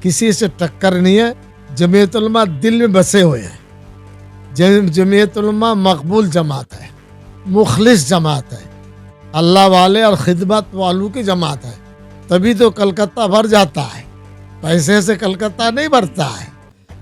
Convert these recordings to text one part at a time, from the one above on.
किसी से टक्कर नहीं है। जमीयत उलमा दिल में बसे हुए हैं। जमीयत उलमा मकबूल जमात है, मुखलिस जमात है, अल्लाह वाले और खिदमत वालों की जमात है। तभी तो कलकत्ता भर जाता है। पैसे से कलकत्ता नहीं भरता है,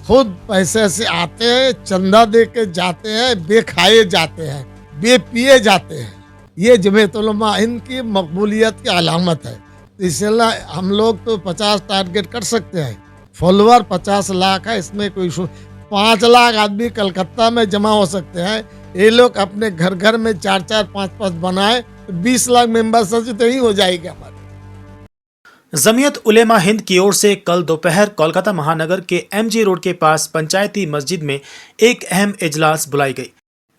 खुद पैसे से आते हैं, चंदा दे के जाते हैं, बेखाए जाते हैं, बेपिए जाते हैं। ये जमीयत उलमा इनकी मकबूलियत की अलामत है। तो इसलिए हम लोग तो 50 टारगेट कर सकते हैं। फॉलोअर 50 लाख है, इसमें कोई इशू। 5 लाख आदमी कलकत्ता में जमा हो सकते हैं। ये लोग अपने घर घर में 4-4, 5-5 बनाए तो 20 लाख मेंबर सच तो ही हो जाएगी हमारी। जमीयत उलेमा हिंद की ओर से कल दोपहर कोलकाता महानगर के MG रोड के पास पंचायती मस्जिद में एक अहम इजलास बुलाई गई।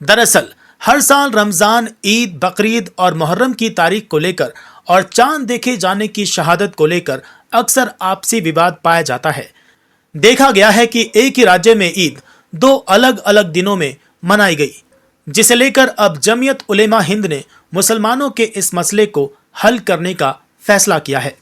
दरअसल हर साल रमजान, ईद, बकरीद और मुहर्रम की तारीख को लेकर और चांद देखे जाने की शहादत को लेकर अक्सर आपसी विवाद पाया जाता है। देखा गया है कि एक ही राज्य में ईद 2 अलग अलग दिनों में मनाई गई, जिसे लेकर अब जमीयत उलेमा हिंद ने मुसलमानों के इस मसले को हल करने का फैसला किया है।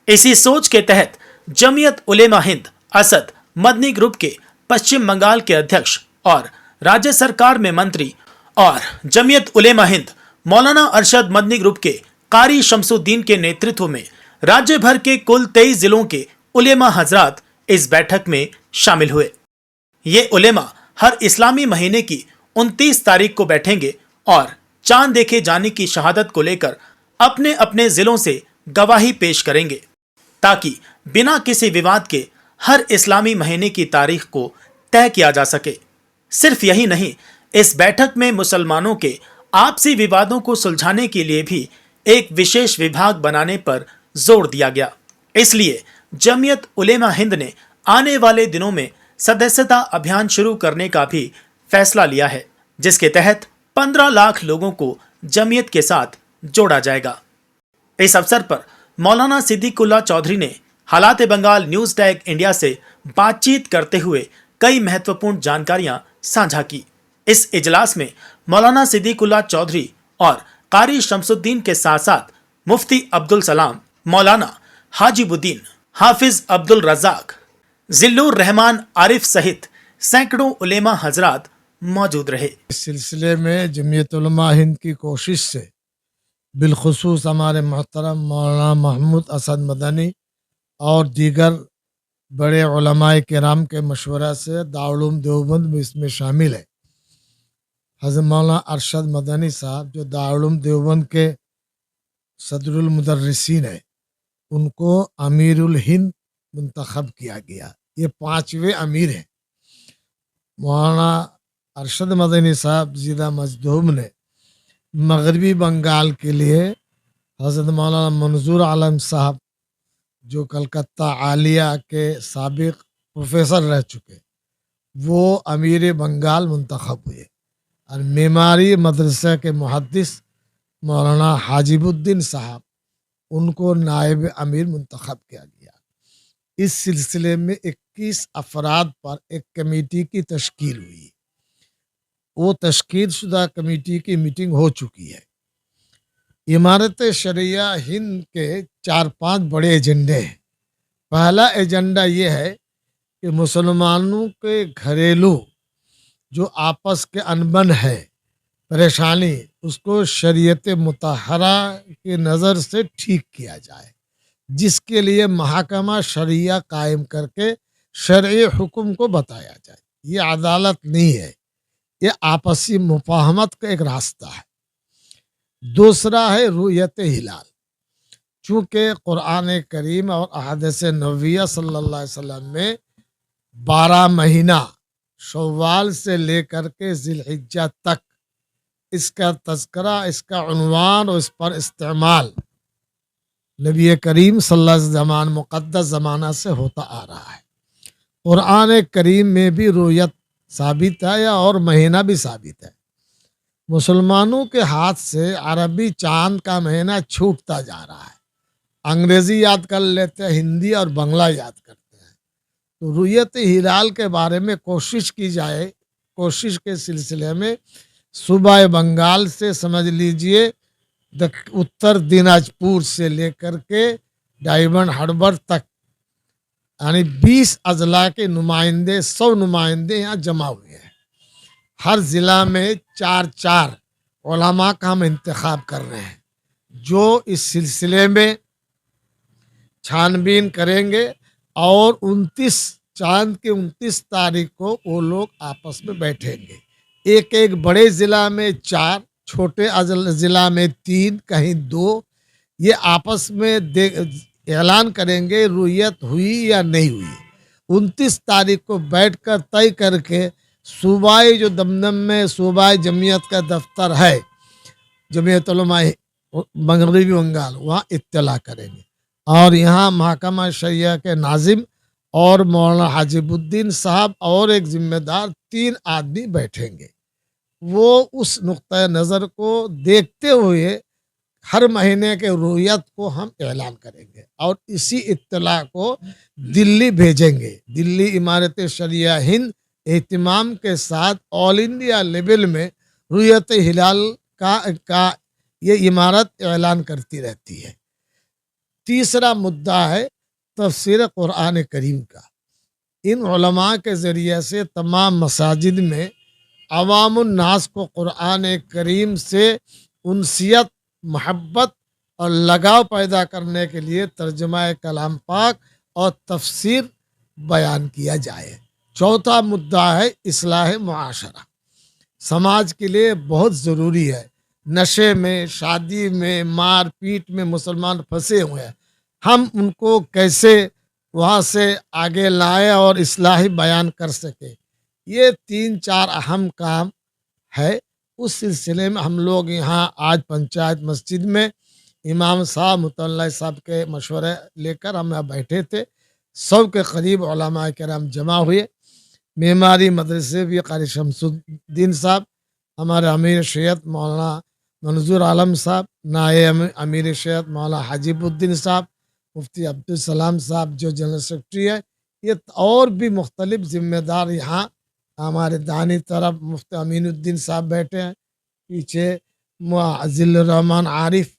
इसी सोच के तहत जमीयत उलेमा हिंद असद मदनी ग्रुप के पश्चिम बंगाल के अध्यक्ष और राज्य सरकार में मंत्री और जमीयत उलेमा हिंद मौलाना अरशद मदनी ग्रुप के कारी शमसुद्दीन के नेतृत्व में राज्य भर के कुल 23 जिलों के उलेमा हजरात इस बैठक में शामिल हुए। ये उलेमा हर इस्लामी महीने की 29 तारीख को बैठेंगे और चांद देखे जाने की शहादत को लेकर अपने अपने जिलों से गवाही पेश करेंगे, ताकि बिना किसी विवाद के हर इस्लामी महीने की तारीख को तय किया जा सके। सिर्फ यही नहीं, इस बैठक में मुसलमानों के आपसी विवादों को सुलझाने के लिए भी एक विशेष विभाग बनाने पर जोर दिया गया। इसलिए जमीयत उलेमा हिंद ने आने वाले दिनों में सदस्यता अभियान शुरू करने का भी फैसला लिया है, जिसके तहत 15 लाख लोगों को जमीयत के साथ जोड़ा जाएगा। इस अवसर पर मौलाना सिद्दीकुल्लाह चौधरी ने हालात बंगाल न्यूज टैग इंडिया से बातचीत करते हुए कई महत्वपूर्ण जानकारियां साझा की। इस इजलास में मौलाना सिद्दीकुल्लाह चौधरी और कारी शमसुद्दीन के साथ साथ मुफ्ती अब्दुल सलाम, मौलाना हाजिबुद्दीन, हाफिज अब्दुल रज़ाक, जिल्लुर रहमान आरिफ सहित सैकड़ों उलेमा हजरात मौजूद रहे। इस सिलसिले में जमीयत उलमा हिंद की कोशिश से बिलखुसूस हमारे मोहतरम मौलाना महमूद असद मदनी और दीगर बड़े उलमाए किराम के मशवरा से दारुल देवबंद में इसमें शामिल है। हज़रत मौलाना अरशद मदनी साहब जो दारुल देवबंद के सदरुल मुदर्रिसीन है, उनको अमीरुल हिंद मुंतखब किया गया। ये 5वें अमीर हैं। मौलाना अरशद मदनी साहब ज़िला मजदूम ने मगरबी बंगाल के लिए हज़रत मौलाना मंजूर आलम साहब जो कलकत्ता आलिया के साबिक प्रोफेसर रह चुके, वो अमीर बंगाल मुंतखब हुए और मेमारी मदरसा के मुहद्दिस मौलाना हाजिबुद्दीन साहब, उनको नायब अमीर मुंतखब किया गया। इस सिलसिले में 21 अफराद पर एक कमेटी की तश्कील हुई। वो तश्कील शुदा कमेटी की मीटिंग हो चुकी है। इमारत शरिया हिंद के 4-5 बड़े एजेंडे हैं। पहला एजेंडा ये है कि मुसलमानों के घरेलू जो आपस के अनबन है, परेशानी, उसको शरीयत मुतहरा की नज़र से ठीक किया जाए, जिसके लिए महकमा शरिया कायम करके शरई हुक्म को बताया जाए। ये अदालत नहीं है, ये आपसी मुफाहमत का एक रास्ता है। दूसरा है रुयत हिलाल। चूँकि कुरान करीम और अहादीस नबविया सल्लल्लाहु अलैहि वसल्लम में 12 महीना शव्वाल से लेकर के जिलहिज्जा तक इसका तज़किरा, इसका उन्वान और इस पर इस्तेमाल नबी करीम सल्लल्लाहु अलैहि वसल्लम मुक़द्दस ज़माना से होता आ रहा है। कुरान करीम में भी रुयत साबित है और महीना भी साबित है। मुसलमानों के हाथ से अरबी चांद का महीना छूटता जा रहा है। अंग्रेज़ी याद कर लेते हैं, हिंदी और बांग्ला याद करते हैं। तो रुयत हिलाल के बारे में कोशिश की जाए। कोशिश के सिलसिले में सूबा बंगाल से समझ लीजिए उत्तर दिनाजपुर से लेकर के डायमंड हार्बर तक यानी 20 अजला के नुमाइंदे 100 नुमाइंदे यहाँ जमा हुए हैं। हर ज़िला में 4-4 उलमा का हम इंतखाब कर रहे हैं जो इस सिलसिले में छानबीन करेंगे और 29 चांद के 29 तारीख को वो लोग आपस में बैठेंगे। एक एक बड़े ज़िला में 4, छोटे ज़िला में 3, कहीं 2, ये आपस में ऐलान करेंगे रुयत हुई या नहीं हुई। 29 तारीख को बैठकर तय करके सूबाई जो दमदम में सूबाई जमीयत का दफ्तर है, जमीयत उलमा मगरबी बंगाल, वहाँ इत्तला करेंगे और यहाँ महकमा शरिया के नाजिम और मौलाना हाजिबुद्दीन साहब और एक जिम्मेदार 3 आदमी बैठेंगे। वो उस नुक्ता नज़र को देखते हुए हर महीने के रुयत को हम ऐलान करेंगे और इसी इत्तला को दिल्ली भेजेंगे। दिल्ली इमारत शरिया हिंद एहतिमाम के साथ ऑल इंडिया लेवल में रुयत हिलाल का ये इमारत ऐलान करती रहती है। तीसरा मुद्दा है तफसीर कुरान करीम का। इन उलमा के ज़रिए से तमाम मसाजिद में अवामुन नास को कुरान करीम से उनसियत, मोहब्बत और लगाव पैदा करने के लिए तर्जुमा कलाम पाक और तफसीर बयान किया जाए। चौथा मुद्दा है इस्लाह मुआशरा। समाज के लिए बहुत ज़रूरी है। नशे में, शादी में, मार पीट में मुसलमान फंसे हुए हैं। हम उनको कैसे वहाँ से आगे लाएं और इस्लाही बयान कर सकें, ये 3-4 अहम काम है। उस सिलसिले में हम लोग यहाँ आज पंचायत मस्जिद में इमाम साहब मुतल्ला साहब के मशवरे लेकर हम यहाँ बैठे थे। 100 के करीब उलमा किराम जमा हुए। मेमारी मदरसे भी कारी शमसुद्दीन साहब, हमारे अमीर शैयद मौलाना मंजूर आलम साहब, नायब अमीर शैयद मौलाना हाजिबुद्दीन साहब, मुफ्ती अब्दुल सलाम साहब जो जनरल सेक्रेटरी है, ये और भी मुख्तलिफ ज़िम्मेदार यहाँ हमारे दानी तरफ मुफ्ती अमीनुद्दीन साहब बैठे हैं। पीछे मुअज़्ज़िल आरिफ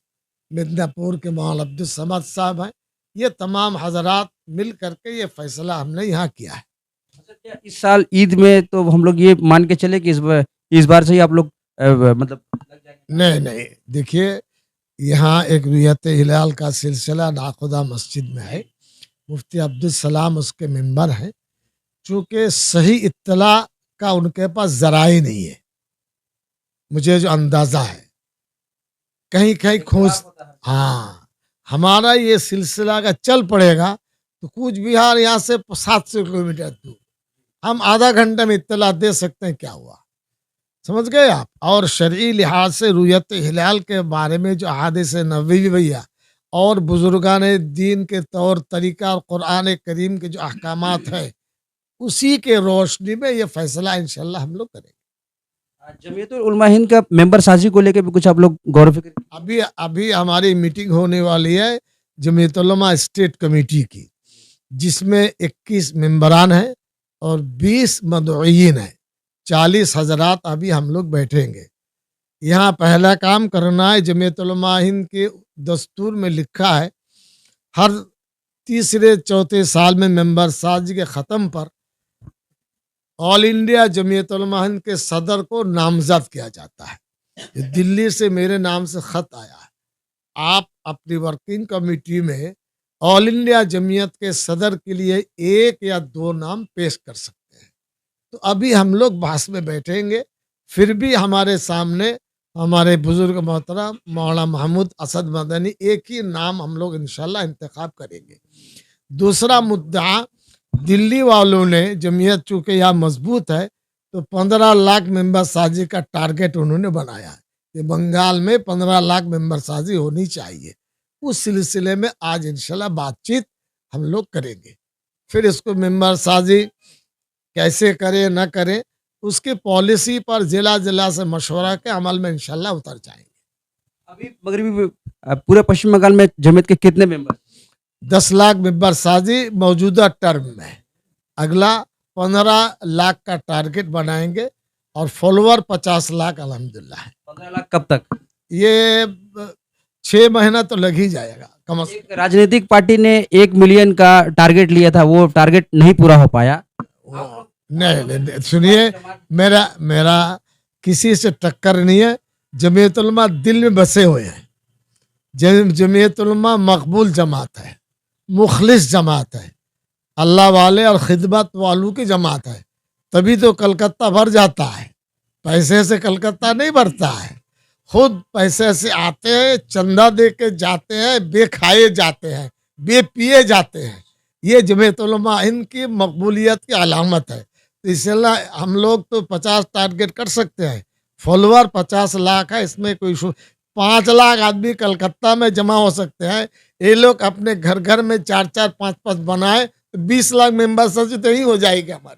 मिदनापुर के मौलाना अब्दुल समद साहब हैं। ये तमाम हजरात मिल करके ये फैसला हमने यहाँ किया है। क्या इस साल ईद में तो हम लोग ये मान के चले कि इस बार से ही आप लोग मतलब लग जाएंगे? नहीं, देखिए यहाँ एक रुयत हिलाल का सिलसिला नाखुदा मस्जिद में है। मुफ्ती अब्दुल सलाम उसके मेंबर हैं। चूँकि सही इत्तला का उनके पास ज़राए नहीं है, मुझे जो अंदाज़ा है, कहीं कहीं खोज। हाँ, हमारा ये सिलसिला अगर चल पड़ेगा तो कूच बिहार यहाँ से 700 किलोमीटर दूर, हम आधा घंटे में इत्तला दे सकते हैं क्या हुआ, समझ गए आप। और शरई लिहाज से रुयत हिलाल के बारे में जो अहादीस नबवी भैया और बुजुर्गान दीन के तौर तरीका और कुरान करीम के जो अहकामात है, उसी के रोशनी में ये फैसला इंशाल्लाह हम लोग करेंगे। जमीयतुल उलमा हिंद का मेंबर साजी को लेकर भी कुछ आप लोग गौर व फिक्र? अभी हमारी मीटिंग होने वाली है जमीयतुल उलमा स्टेट कमेटी की, जिसमें 21 मेंबरान हैं और 20 मदऊयीन हैं। 40 हजरात अभी हम लोग बैठेंगे। यहाँ पहला काम करना है, जमीयतुल उलमा हिंद के दस्तूर में लिखा है हर तीसरे चौथे साल में मेंबर साजी के ख़त्म पर ऑल इंडिया जमीयत उलमा हिंद के सदर को नामजद किया जाता है। दिल्ली से मेरे नाम से ख़त आया है। आप अपनी वर्किंग कमेटी में ऑल इंडिया जमीयत के सदर के लिए 1 या 2 नाम पेश कर सकते हैं। तो अभी हम लोग बहस में बैठेंगे। फिर भी हमारे सामने हमारे बुजुर्ग मोहतरम मौलाना महमूद असद मदनी, एक ही नाम हम लोग इंशाल्लाह इंतखाब करेंगे। दूसरा मुद्दा, दिल्ली वालों ने जमीयत चूँकि यहाँ मजबूत है तो 15 लाख मेंबर साजी का टारगेट उन्होंने बनाया है कि बंगाल में 15 लाख मेंबर साजी होनी चाहिए। उस सिलसिले में आज इंशाल्लाह बातचीत हम लोग करेंगे। फिर इसको मेंबर साजी कैसे करें न करें, उसकी पॉलिसी पर जिला से मशवरा के अमल में इंशाल्लाह उतर जाएंगे। अभी मगरबी पूरे पश्चिम बंगाल में जमीयत के कितने मेंबर? 10 लाख मेंबर साजी मौजूदा टर्म में। अगला 15 लाख का टारगेट बनाएंगे और फॉलोअर 50 लाख अल्हम्दुलिल्लाह है। 15 लाख कब तक? ये 6 महीना तो लग ही जाएगा, कम एक राजनीतिक पार्टी ने 1 मिलियन का टारगेट लिया था, वो टारगेट नहीं पूरा हो पाया। नहीं, सुनिए, मेरा मेरा किसी से टक्कर नहीं है। जमीयत उलमा दिल में बसे हुए हैं। जमीयत उलमा मकबूल जमात है, मुखलिस जमात है, अल्लाह वाले और खिदमत वालों की जमात है। तभी तो कलकत्ता भर जाता है। पैसे से कलकत्ता नहीं भरता है, खुद पैसे से आते हैं, चंदा दे के जाते हैं, बेखाए जाते हैं, बेपिए जाते हैं। ये जमीयत उलमा हिंद की मकबूलियत की अलामत है। तो इसलिए हम लोग तो 50 टारगेट कर सकते हैं। फॉलोअर 50 लाख है, इसमें कोई 5 लाख आदमी कलकत्ता में जमा हो सकते हैं। ये लोग अपने घर घर में 4-4, 5-5 बनाए तो 20 लाख मेंबरशिप तो ही हो जाएगी हमारी।